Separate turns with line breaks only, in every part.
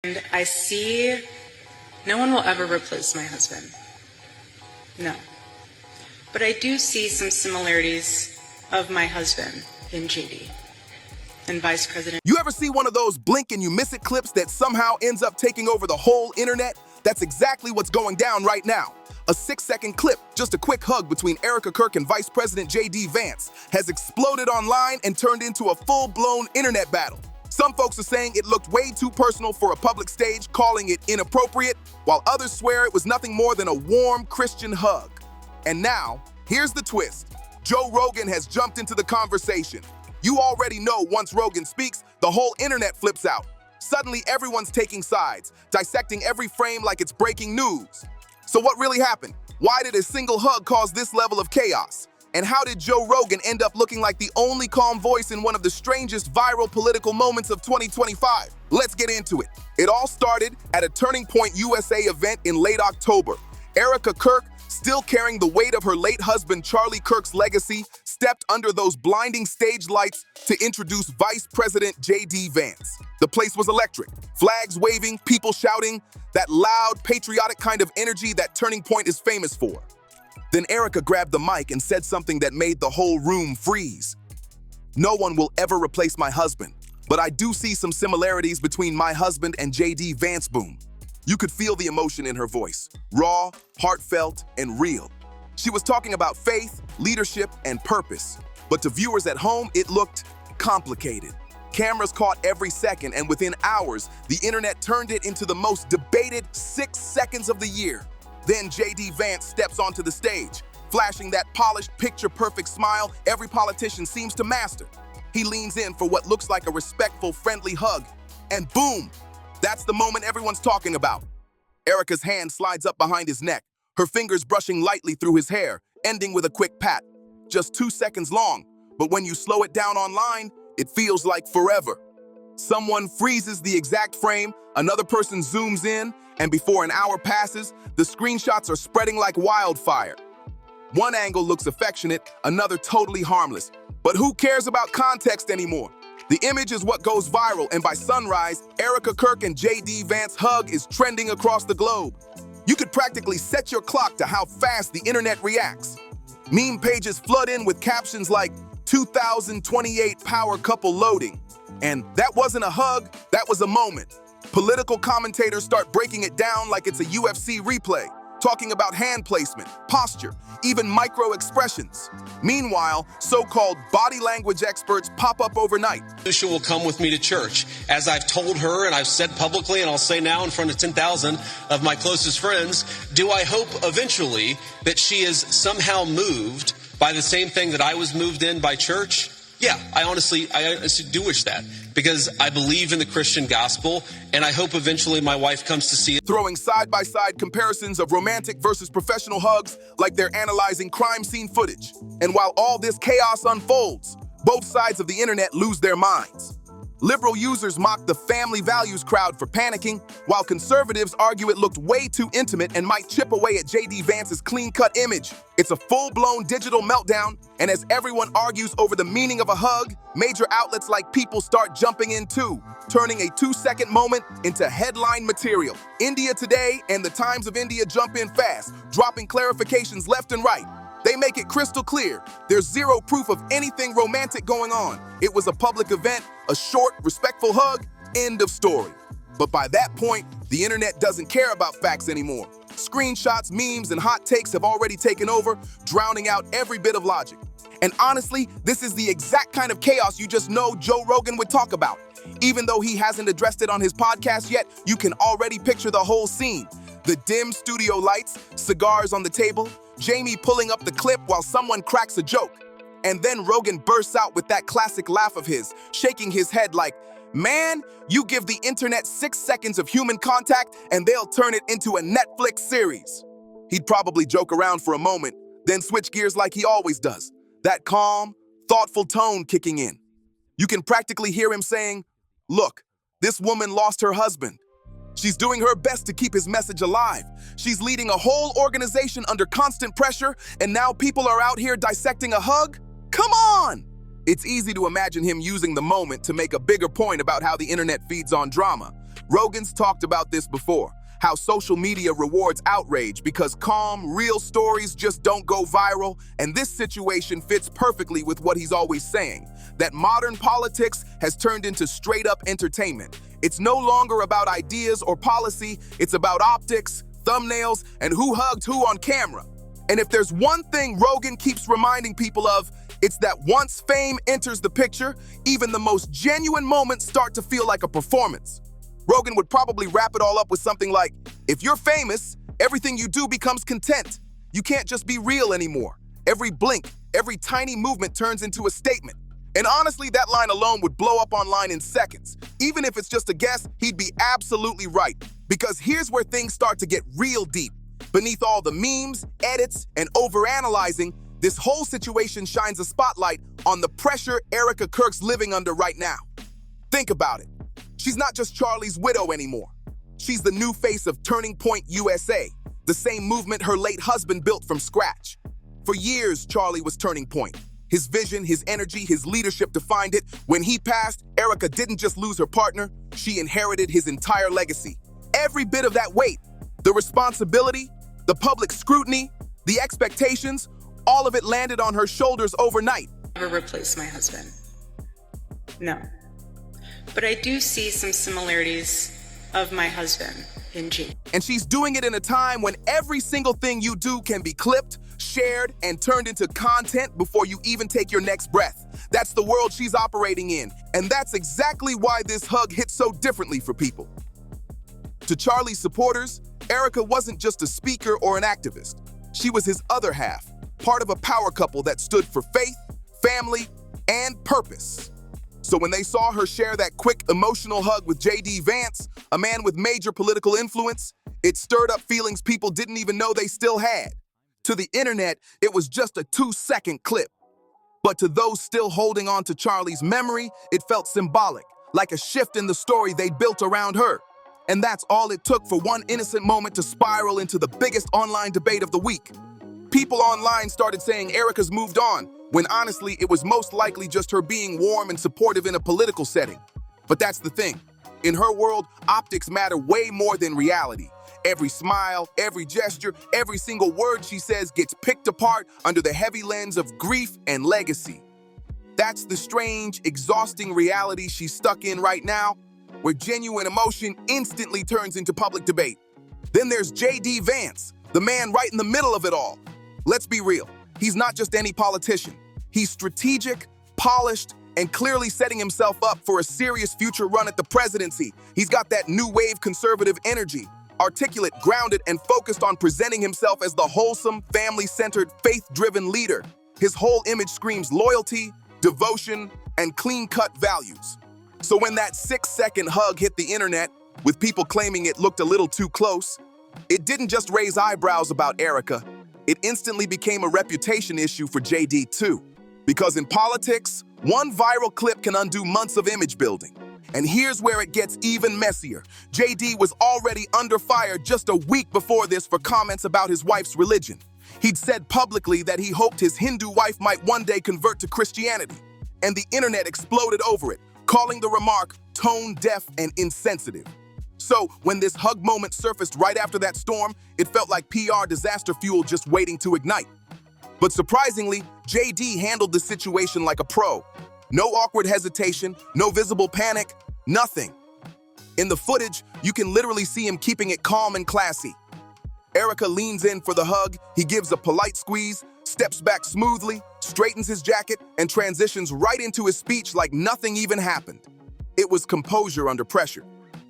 And I see no one will ever replace my husband. No. But I do see some similarities of my husband in JD and Vice President.
You ever see one of those blink and you miss it clips that somehow ends up taking over the whole internet? That's exactly what's going down right now. A 6-second clip, just a quick hug between Erika Kirk and Vice President JD Vance, has exploded online and turned into a full-blown internet battle. Some folks are saying it looked way too personal for a public stage, calling it inappropriate, while others swear it was nothing more than a warm Christian hug. And now, here's the twist. Joe Rogan has jumped into the conversation. You already know once Rogan speaks, the whole internet flips out. Suddenly, everyone's taking sides, dissecting every frame like it's breaking news. So what really happened? Why did a single hug cause this level of chaos? And how did Joe Rogan end up looking like the only calm voice in one of the strangest viral political moments of 2025? Let's get into it. It all started at a Turning Point USA event in late October. Erika Kirk, still carrying the weight of her late husband Charlie Kirk's legacy, stepped under those blinding stage lights to introduce Vice President JD Vance. The place was electric. Flags waving, people shouting, that loud, patriotic kind of energy that Turning Point is famous for. Then Erika grabbed the mic and said something that made the whole room freeze. "No one will ever replace my husband, but I do see some similarities between my husband and JD Vance." Boom. You could feel the emotion in her voice, raw, heartfelt, and real. She was talking about faith, leadership, and purpose. But to viewers at home, it looked complicated. Cameras caught every second, and within hours, the internet turned it into the most debated 6 seconds of the year. Then JD Vance steps onto the stage, flashing that polished, picture-perfect smile every politician seems to master. He leans in for what looks like a respectful, friendly hug, and boom! That's the moment everyone's talking about. Erika's hand slides up behind his neck, her fingers brushing lightly through his hair, ending with a quick pat. Just 2 seconds long, but when you slow it down online, it feels like forever. Someone freezes the exact frame, another person zooms in, and before an hour passes, the screenshots are spreading like wildfire. One angle looks affectionate, another totally harmless. But who cares about context anymore? The image is what goes viral, and by sunrise, Erika Kirk and JD Vance hug is trending across the globe. You could practically set your clock to how fast the internet reacts. Meme pages flood in with captions like 2028 power couple loading. And that wasn't a hug, that was a moment. Political commentators start breaking it down like it's a UFC replay, talking about hand placement, posture, even micro-expressions. Meanwhile, so-called body language experts pop up overnight.
Lucia will come with me to church. As I've told her, and I've said publicly, and I'll say now in front of 10,000 of my closest friends, do I hope eventually that she is somehow moved by the same thing that I was moved in by church? Yeah, I honestly do wish that, because I believe in the Christian gospel, and I hope eventually my wife comes to see it.
Throwing side-by-side comparisons of romantic versus professional hugs like they're analyzing crime scene footage. And while all this chaos unfolds, both sides of the internet lose their minds. Liberal users mock the family values crowd for panicking, while conservatives argue it looked way too intimate and might chip away at JD Vance's clean-cut image. It's a full-blown digital meltdown, and as everyone argues over the meaning of a hug, major outlets like People start jumping in too, turning a 2-second moment into headline material. India Today and the Times of India jump in fast, dropping clarifications left and right. They make it crystal clear. There's zero proof of anything romantic going on. It was a public event, a short, respectful hug, end of story. But by that point, the internet doesn't care about facts anymore. Screenshots, memes, and hot takes have already taken over, drowning out every bit of logic. And honestly, this is the exact kind of chaos you just know Joe Rogan would talk about. Even though he hasn't addressed it on his podcast yet, you can already picture the whole scene. The dim studio lights, cigars on the table, Jamie pulling up the clip while someone cracks a joke. And then Rogan bursts out with that classic laugh of his, shaking his head like, "Man, you give the internet 6 seconds of human contact and they'll turn it into a Netflix series." He'd probably joke around for a moment, then switch gears like he always does. That calm, thoughtful tone kicking in. You can practically hear him saying, "Look, this woman lost her husband. She's doing her best to keep his message alive. She's leading a whole organization under constant pressure, and now people are out here dissecting a hug? Come on!" It's easy to imagine him using the moment to make a bigger point about how the internet feeds on drama. Rogan's talked about this before, how social media rewards outrage because calm, real stories just don't go viral, and this situation fits perfectly with what he's always saying, that modern politics has turned into straight-up entertainment. It's no longer about ideas or policy, it's about optics, thumbnails, and who hugged who on camera. And if there's one thing Rogan keeps reminding people of, it's that once fame enters the picture, even the most genuine moments start to feel like a performance. Rogan would probably wrap it all up with something like, if you're famous, everything you do becomes content. You can't just be real anymore. Every blink, every tiny movement turns into a statement. And honestly, that line alone would blow up online in seconds. Even if it's just a guess, he'd be absolutely right. Because here's where things start to get real deep. Beneath all the memes, edits, and overanalyzing, this whole situation shines a spotlight on the pressure Erika Kirk's living under right now. Think about it. She's not just Charlie's widow anymore. She's the new face of Turning Point USA, the same movement her late husband built from scratch. For years, Charlie was Turning Point. His vision, his energy, his leadership defined it. When he passed, Erika didn't just lose her partner, she inherited his entire legacy. Every bit of that weight, the responsibility, the public scrutiny, the expectations, all of it landed on her shoulders overnight.
Never replace my husband. No. But I do see some similarities of my husband in JD.
And she's doing it in a time when every single thing you do can be clipped, shared, and turned into content before you even take your next breath. That's the world she's operating in. And that's exactly why this hug hits so differently for people. To Charlie's supporters, Erika wasn't just a speaker or an activist. She was his other half, part of a power couple that stood for faith, family, and purpose. So when they saw her share that quick, emotional hug with JD Vance, a man with major political influence, it stirred up feelings people didn't even know they still had. To the internet, it was just a 2-second clip. But to those still holding on to Charlie's memory, it felt symbolic, like a shift in the story they'd built around her. And that's all it took for one innocent moment to spiral into the biggest online debate of the week. People online started saying Erika's moved on, when honestly, it was most likely just her being warm and supportive in a political setting. But that's the thing. In her world, optics matter way more than reality. Every smile, every gesture, every single word she says gets picked apart under the heavy lens of grief and legacy. That's the strange, exhausting reality she's stuck in right now, where genuine emotion instantly turns into public debate. Then there's JD Vance, the man right in the middle of it all. Let's be real, he's not just any politician. He's strategic, polished, and clearly setting himself up for a serious future run at the presidency. He's got that new wave conservative energy, articulate, grounded, and focused on presenting himself as the wholesome, family-centered, faith-driven leader. His whole image screams loyalty, devotion, and clean-cut values. So when that 6-second hug hit the internet, with people claiming it looked a little too close, it didn't just raise eyebrows about Erika, it instantly became a reputation issue for JD too. Because in politics, one viral clip can undo months of image building. And here's where it gets even messier. JD was already under fire just a week before this for comments about his wife's religion. He'd said publicly that he hoped his Hindu wife might one day convert to Christianity. And the internet exploded over it, calling the remark tone-deaf and insensitive. So when this hug moment surfaced right after that storm, it felt like PR disaster fuel just waiting to ignite. But surprisingly, JD handled the situation like a pro. No awkward hesitation, no visible panic, nothing. In the footage, you can literally see him keeping it calm and classy. Erika leans in for the hug, he gives a polite squeeze, steps back smoothly, straightens his jacket, and transitions right into his speech like nothing even happened. It was composure under pressure,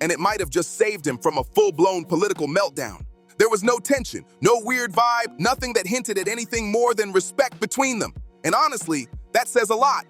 and it might have just saved him from a full-blown political meltdown. There was no tension, no weird vibe, nothing that hinted at anything more than respect between them. And honestly, that says a lot.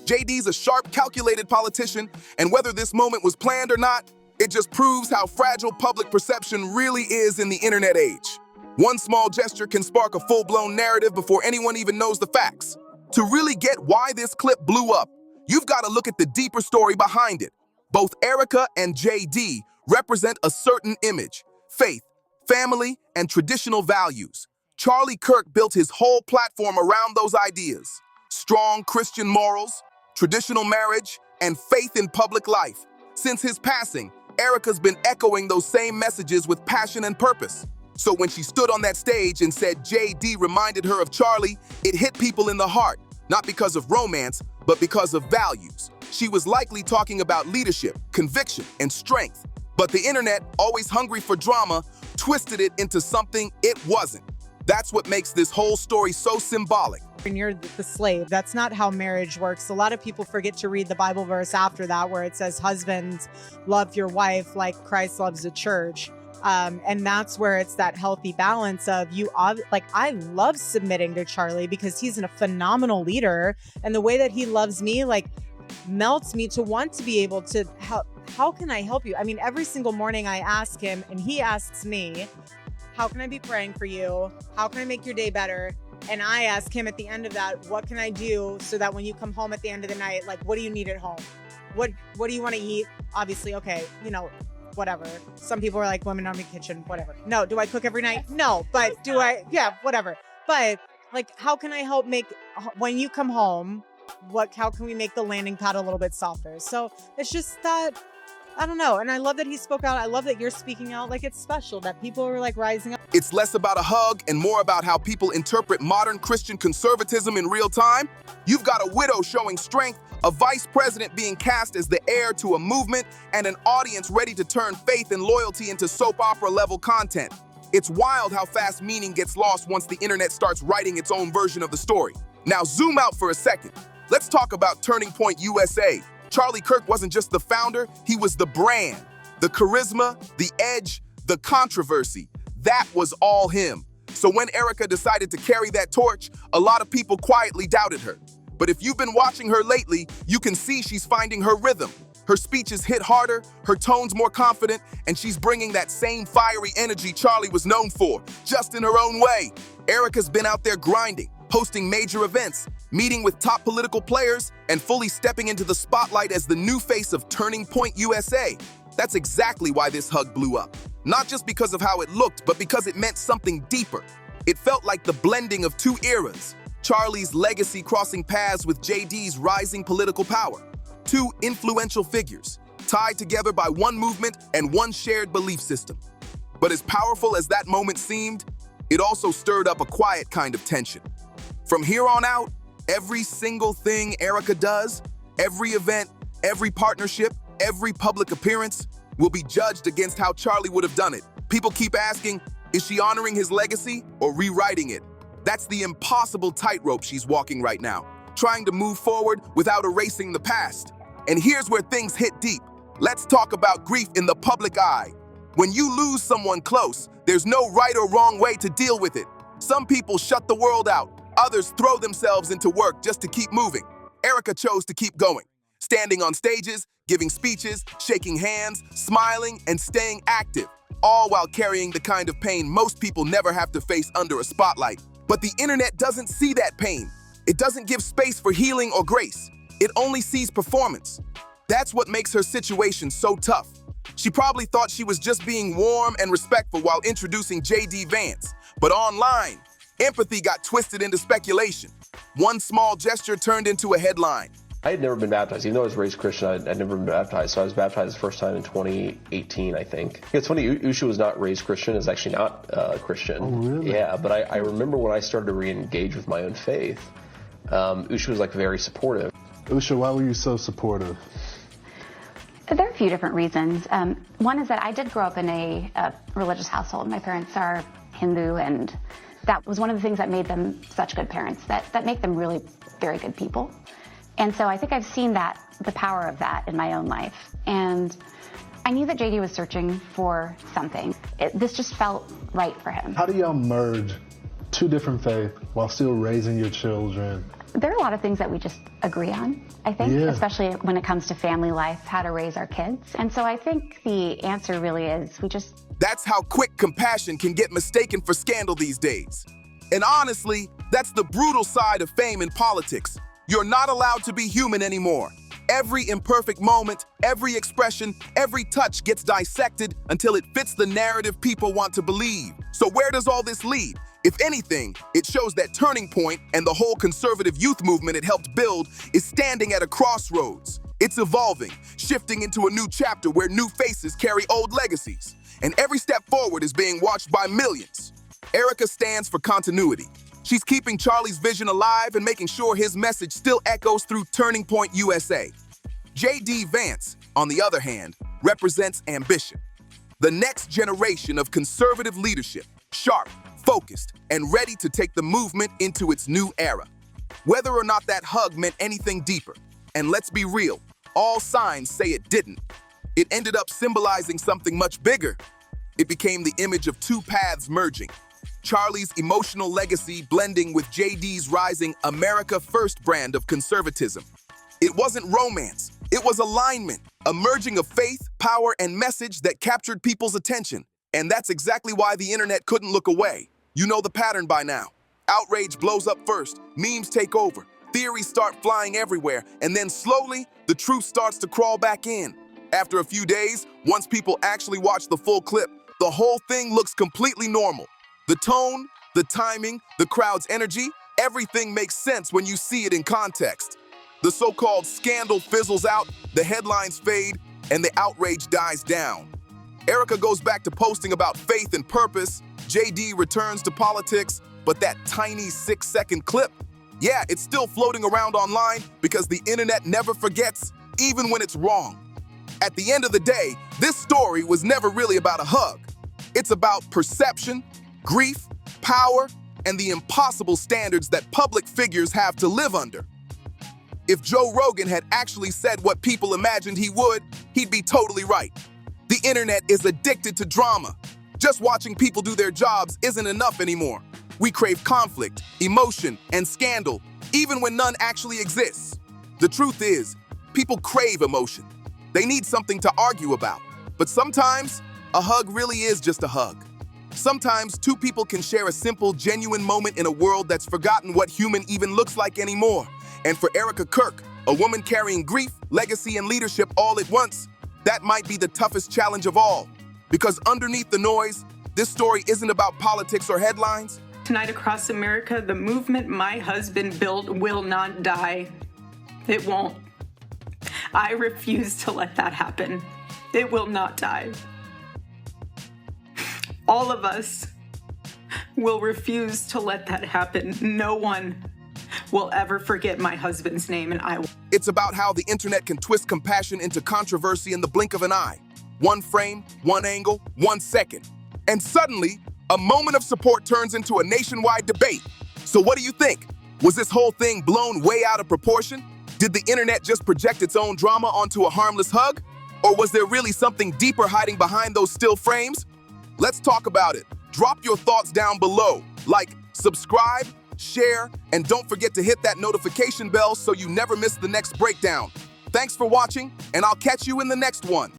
JD's a sharp, calculated politician, and whether this moment was planned or not, it just proves how fragile public perception really is in the internet age. One small gesture can spark a full-blown narrative before anyone even knows the facts. To really get why this clip blew up, you've got to look at the deeper story behind it. Both Erika and JD represent a certain image, faith, family, and traditional values. Charlie Kirk built his whole platform around those ideas. Strong Christian morals, traditional marriage, and faith in public life. Since his passing, Erika's been echoing those same messages with passion and purpose. So when she stood on that stage and said JD reminded her of Charlie, it hit people in the heart, not because of romance, but because of values. She was likely talking about leadership, conviction, and strength. But the internet, always hungry for drama, twisted it into something it wasn't. That's what makes this whole story so symbolic.
And you're the slave. That's not how marriage works. A lot of people forget to read the Bible verse after that, where it says, husbands, love your wife like Christ loves the church. And that's where it's that healthy balance of I love submitting to Charlie because he's a phenomenal leader. And the way that he loves me, melts me to want to be able to help. How can I help you? I mean, every single morning I ask him and he asks me, how can I be praying for you? How can I make your day better? And I ask him at the end of that, what can I do so that when you come home at the end of the night, what do you need at home? What do you want to eat? Obviously, okay, whatever. Some people are like, women are in the kitchen, whatever. No, do I cook every night? No, but do I? Yeah, whatever. But how can I help when you come home, how can we make the landing pad a little bit softer? So it's just that, I don't know. And I love that he spoke out. I love that you're speaking out. It's special that people are rising up.
It's less about a hug and more about how people interpret modern Christian conservatism in real time. You've got a widow showing strength, a vice president being cast as the heir to a movement, and an audience ready to turn faith and loyalty into soap opera level content. It's wild how fast meaning gets lost once the internet starts writing its own version of the story. Now zoom out for a second. Let's talk about Turning Point USA. Charlie Kirk wasn't just the founder, he was the brand. The charisma, the edge, the controversy. That was all him. So when Erika decided to carry that torch, a lot of people quietly doubted her. But if you've been watching her lately, you can see she's finding her rhythm. Her speeches hit harder, her tone's more confident, and she's bringing that same fiery energy Charlie was known for, just in her own way. Erika's been out there grinding, hosting major events, meeting with top political players, and fully stepping into the spotlight as the new face of Turning Point USA. That's exactly why this hug blew up. Not just because of how it looked, but because it meant something deeper. It felt like the blending of two eras. Charlie's legacy crossing paths with JD's rising political power. Two influential figures, tied together by one movement and one shared belief system. But as powerful as that moment seemed, it also stirred up a quiet kind of tension. From here on out, every single thing Erika does, every event, every partnership, every public appearance will be judged against how Charlie would have done it. People keep asking, is she honoring his legacy or rewriting it? That's the impossible tightrope she's walking right now, trying to move forward without erasing the past. And here's where things hit deep. Let's talk about grief in the public eye. When you lose someone close, there's no right or wrong way to deal with it. Some people shut the world out. Others throw themselves into work just to keep moving. Erika chose to keep going, standing on stages, giving speeches, shaking hands, smiling, and staying active, all while carrying the kind of pain most people never have to face under a spotlight. But the internet doesn't see that pain. It doesn't give space for healing or grace. It only sees performance. That's what makes her situation so tough. She probably thought she was just being warm and respectful while introducing JD Vance. But online, empathy got twisted into speculation. One small gesture turned into a headline.
I had never been baptized. Even though I was raised Christian, I'd never been baptized. So I was baptized the first time in 2018, I think. It's funny, Usha was not raised Christian, is actually not Christian.
Oh, really?
Yeah, but I remember when I started to re-engage with my own faith, Usha was very supportive.
Usha, why were you so supportive?
There are a few different reasons. One is that I did grow up in a religious household. My parents are Hindu, and that was one of the things that made them such good parents, that make them really very good people. And so I think I've seen the power of that in my own life. And I knew that JD was searching for something. This just felt right for him.
How do y'all merge two different faiths while still raising your children?
There are a lot of things that we just agree on, I think, especially when it comes to family life, how to raise our kids. And so I think the answer really is
That's how quick compassion can get mistaken for scandal these days. And honestly, that's the brutal side of fame in politics. You're not allowed to be human anymore. Every imperfect moment, every expression, every touch gets dissected until it fits the narrative people want to believe. So where does all this lead? If anything, it shows that Turning Point and the whole conservative youth movement it helped build is standing at a crossroads. It's evolving, shifting into a new chapter where new faces carry old legacies. And every step forward is being watched by millions. Erika stands for continuity. She's keeping Charlie's vision alive and making sure his message still echoes through Turning Point USA. JD Vance, on the other hand, represents ambition. The next generation of conservative leadership, sharp, focused, and ready to take the movement into its new era. Whether or not that hug meant anything deeper, and let's be real, all signs say it didn't. It ended up symbolizing something much bigger. It became the image of two paths merging. Charlie's emotional legacy blending with JD's rising America First brand of conservatism. It wasn't romance, it was alignment, a merging of faith, power, and message that captured people's attention. And that's exactly why the internet couldn't look away. You know the pattern by now. Outrage blows up first, memes take over, theories start flying everywhere, and then slowly, the truth starts to crawl back in. After a few days, once people actually watch the full clip, the whole thing looks completely normal. The tone, the timing, the crowd's energy, everything makes sense when you see it in context. The so-called scandal fizzles out, the headlines fade, and the outrage dies down. Erika goes back to posting about faith and purpose, JD returns to politics, but that tiny 6-second clip, yeah, it's still floating around online because the internet never forgets, even when it's wrong. At the end of the day, this story was never really about a hug. It's about perception, grief, power, and the impossible standards that public figures have to live under. If Joe Rogan had actually said what people imagined he would, he'd be totally right. The internet is addicted to drama. Just watching people do their jobs isn't enough anymore. We crave conflict, emotion, and scandal, even when none actually exists. The truth is, people crave emotion. They need something to argue about. But sometimes, a hug really is just a hug. Sometimes, two people can share a simple, genuine moment in a world that's forgotten what human even looks like anymore. And for Erika Kirk, a woman carrying grief, legacy, and leadership all at once, that might be the toughest challenge of all. Because underneath the noise, this story isn't about politics or headlines.
Tonight across America, the movement my husband built will not die. It won't. I refuse to let that happen. It will not die. All of us will refuse to let that happen. No one will ever forget my husband's name, and I will.
It's about how the internet can twist compassion into controversy in the blink of an eye. One frame, one angle, 1 second. And suddenly, a moment of support turns into a nationwide debate. So what do you think? Was this whole thing blown way out of proportion? Did the internet just project its own drama onto a harmless hug? Or was there really something deeper hiding behind those still frames? Let's talk about it. Drop your thoughts down below. Like, subscribe, share, and don't forget to hit that notification bell so you never miss the next breakdown. Thanks for watching, and I'll catch you in the next one.